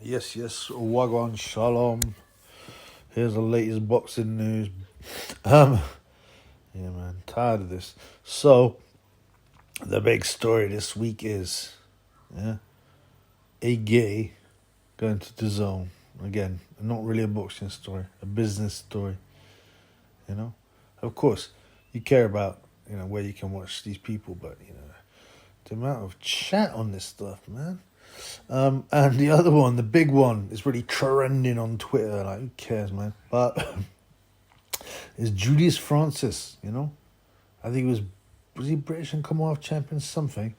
Yes, Wagwan Shalom. Here's the latest boxing news. Yeah, man, tired of this. So, the big story this week is, a gay going to the zone. Again, not really a boxing story, a business story. Of course, you care about, where you can watch these people, but, the amount of chat on this stuff, man. And the other one, the big one, is really trending on Twitter. Like, who cares, man? But is Julius Francis, I think was he British and Commonwealth champion, something.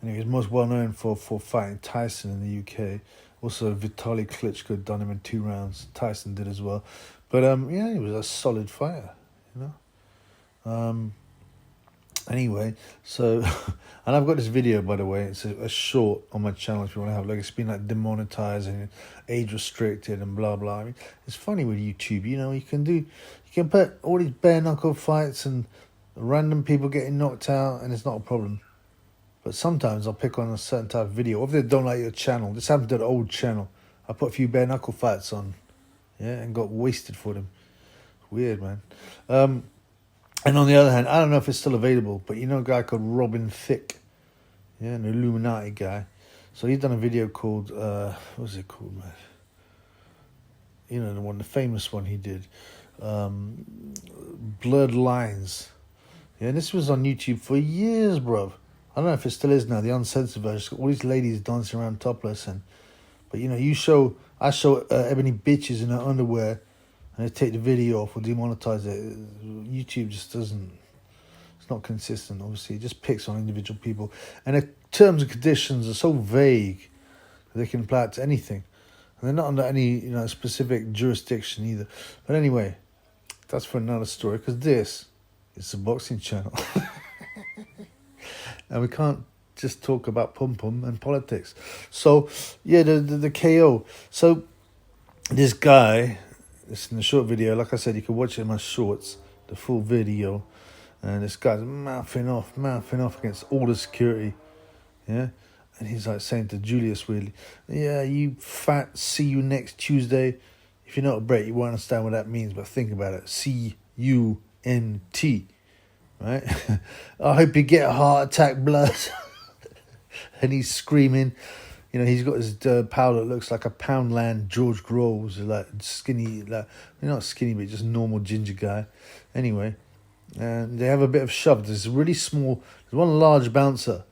And he was most well known for fighting Tyson in the UK. Also, Vitaly Klitschko done him in 2 rounds. Tyson did as well. But, he was a solid fighter, Anyway, so, and I've got this video, by the way. It's a short on my channel if you want to have a look. It's been demonetized and age restricted and blah blah. I mean, it's funny with YouTube. You can put all these bare knuckle fights and random people getting knocked out, and it's not a problem. But sometimes I'll pick on a certain type of video. Or if they don't like your channel, this happened to the old channel. I put a few bare knuckle fights on, and got wasted for them. Weird, man. And on the other hand, I don't know if it's still available, but a guy called Robin Thicke, an Illuminati guy. So he's done a video called, what's it called, man? The famous one he did, Blurred Lines. Yeah, and this was on YouTube for years, bruv. I don't know if it still is now, the uncensored version. All these ladies dancing around topless, but I show ebony bitches in her underwear, and they take the video off or demonetize it. YouTube just doesn't. It's not consistent. Obviously, it just picks on individual people, and the terms and conditions are so vague that they can apply it to anything, and they're not under any specific jurisdiction either. But anyway, that's for another story, because this is a boxing channel, and we can't just talk about pum pum and politics. So yeah, the KO. So this guy. It's in the short video. Like I said, you can watch it in my shorts, the full video. And this guy's mouthing off against all the security. Yeah? And he's saying to Julius, really, yeah, you fat, see you next Tuesday. If you're not a Brit, you won't understand what that means, but think about it. CUNT. Right? I hope you get a heart attack, blood. And he's screaming. He's got his pal that looks like a Poundland George Groves, like skinny, not skinny, but just normal ginger guy. Anyway, and they have a bit of shove. There's really small, there's one large bouncer,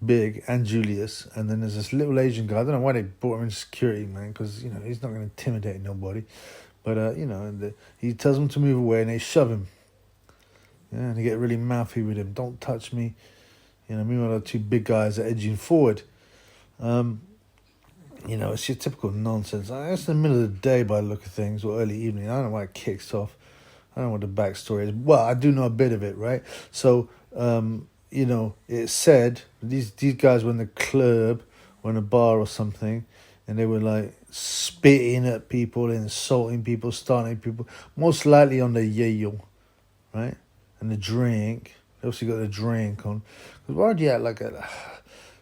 big, and Julius, and then there's this little Asian guy. I don't know why they brought him in security, man, because, he's not going to intimidate nobody. But, and he tells them to move away, and they shove him. Yeah, and they get really mouthy with him. Don't touch me. Meanwhile, the 2 big guys are edging forward. It's your typical nonsense. It's in the middle of the day by the look of things, or early evening. I don't know why it kicks off. I don't know what the backstory is. Well, I do know a bit of it, right? So, it said these guys were in the club or in a bar or something, and they were spitting at people, insulting people, starting people, most likely on the yayo, right? And the drink. They also got a drink on. Because why would you act like a...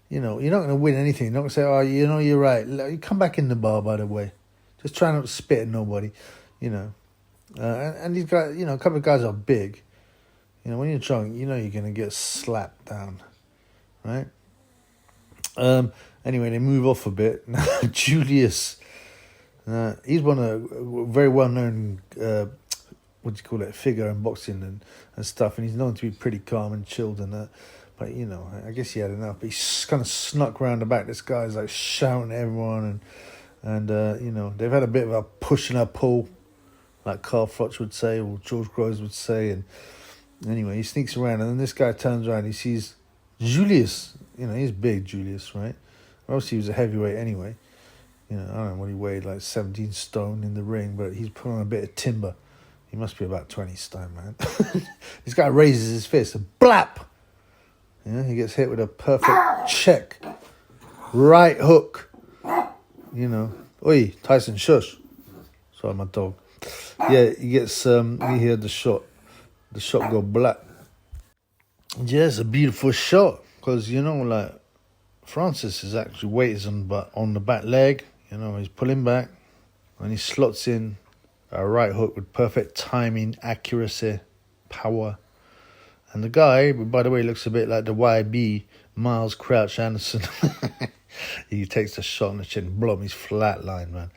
you're not going to win anything. You're not going to say, oh, you're right. You come back in the bar, by the way. Just try not to spit at nobody, And these guys, a couple of guys are big. When you're drunk, you're going to get slapped down, right? Anyway, they move off a bit. Julius, he's one of a very well-known... figure in boxing and stuff, and he's known to be pretty calm and chilled and that, but I guess he had enough. But he kind of snuck round the back. This guy's shouting at everyone, and they've had a bit of a push and a pull, like Carl Froch would say, or George Groves would say, and anyway, he sneaks around, and then this guy turns around, he sees Julius. He's big, Julius, right? Obviously he was a heavyweight anyway. I don't know what he weighed, 17 stone in the ring, but he's put on a bit of timber. He must be about 20 stone, man. This guy raises his fist and blap! He gets hit with a perfect check. Right hook. Oi, Tyson, shush. Sorry, my dog. Yeah, he gets, you hear the shot. The shot go black. Yeah, it's a beautiful shot. Because, Francis is actually weight is on the back leg. You know, he's pulling back, and he slots in a right hook with perfect timing, accuracy, power. And the guy, by the way, looks a bit like the YB Miles Crouch Anderson. He takes a shot on the chin, blum, he's flatlined, man.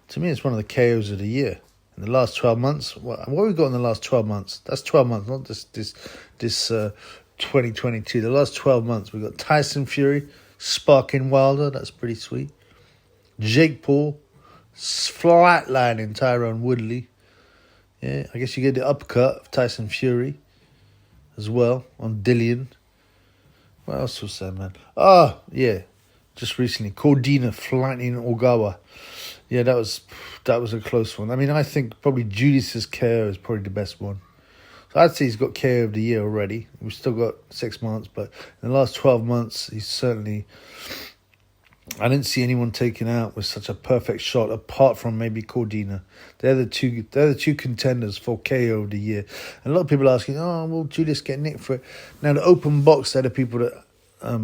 To me, it's one of the KOs of the year. In the last 12 months, what have we got in the last 12 months? That's 12 months, not this 2022. The last 12 months, we got Tyson Fury, sparking Wilder, that's pretty sweet. Jake Paul, flatlining Tyron Woodley. Yeah, I guess you get the uppercut of Tyson Fury as well on Dillian. What else was that, man? Oh, yeah. Just recently, Cordina flattening Ogawa. Yeah, that was a close one. I mean, I think probably Julius's KO is probably the best one. So I'd say he's got KO of the year already. We've still got 6 months, but in the last 12 months, he's certainly... I didn't see anyone taken out with such a perfect shot, apart from maybe Cordina. They're the two contenders for KO of the year. And a lot of people are asking, oh, will Julius get nicked for it? Now, the open box, they're the people that... I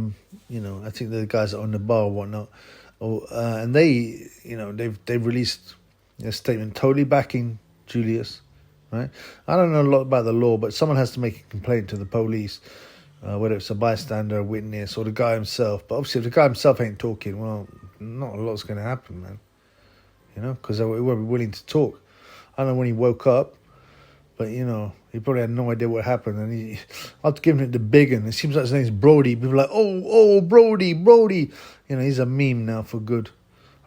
think the guys that are on the bar or whatnot, and they, they've released a statement totally backing Julius, right? I don't know a lot about the law, but someone has to make a complaint to the police, whether it's a bystander, a witness, or the guy himself. But obviously, if the guy himself ain't talking, well, not a lot's going to happen, man. Because he won't be willing to talk. I don't know when he woke up, but, he probably had no idea what happened. And after giving it the big one, it seems like his name's Brody. People are like, oh, Brody. He's a meme now for good.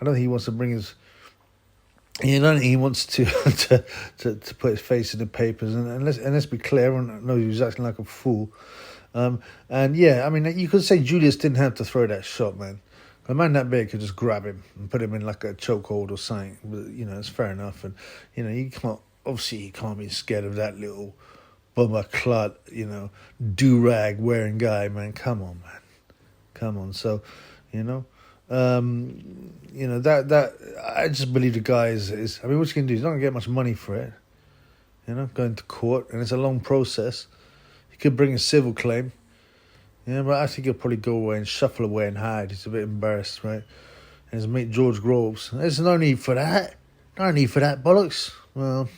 I don't think he wants to bring his... I don't think he wants to put his face in the papers. And let's be clear, everyone knows he was acting like a fool. You could say Julius didn't have to throw that shot, man. A man that big could just grab him and put him in like a chokehold or something. But, it's fair enough. And, you can't... Obviously, he can't be scared of that little bummer clut, DURAG wearing guy, man. Come on, man. Come on. So, that I just believe the guy is. I mean, what you can do? He's not gonna get much money for it. Going to court, and it's a long process. He could bring a civil claim. But I think he'll probably go away and shuffle away and hide. He's a bit embarrassed, right? And his mate George Groves. There's no need for that. No need for that bollocks. Well,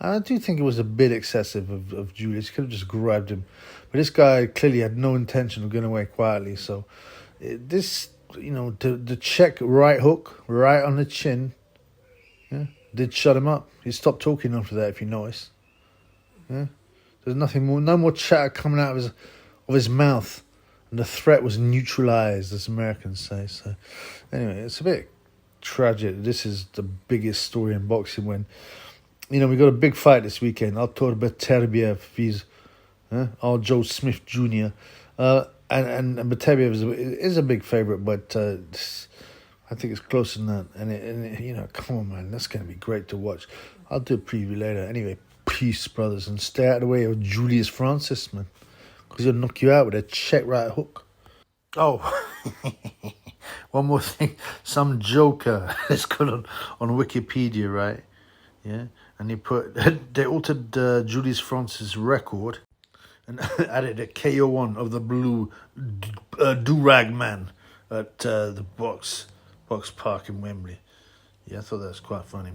I do think it was a bit excessive of Julius. Could have just grabbed him. But this guy clearly had no intention of getting away quietly. So the check right hook, right on the chin, did shut him up. He stopped talking after that, if you notice. Yeah? There's nothing more, no more chatter coming out of his mouth. And the threat was neutralized, as Americans say. So anyway, it's a bit tragic. This is the biggest story in boxing when, we got a big fight this weekend. Artur Beterbiev, he's Joe Smith Jr. And Beterbiev is a big favourite, but I think it's closer than that. And come on, man, that's going to be great to watch. I'll do a preview later. Anyway, peace, brothers, and stay out of the way of Julius Francis, man, because he'll knock you out with a check right hook. Oh, one more thing. Some joker has got on Wikipedia, right? Yeah, and they altered Julius Francis' record and added a KO1 of the blue DURAG man at the Boxpark in Wembley. Yeah, I thought that was quite funny.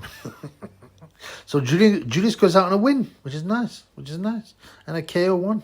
So Julius goes out on a win, which is nice, and a KO1.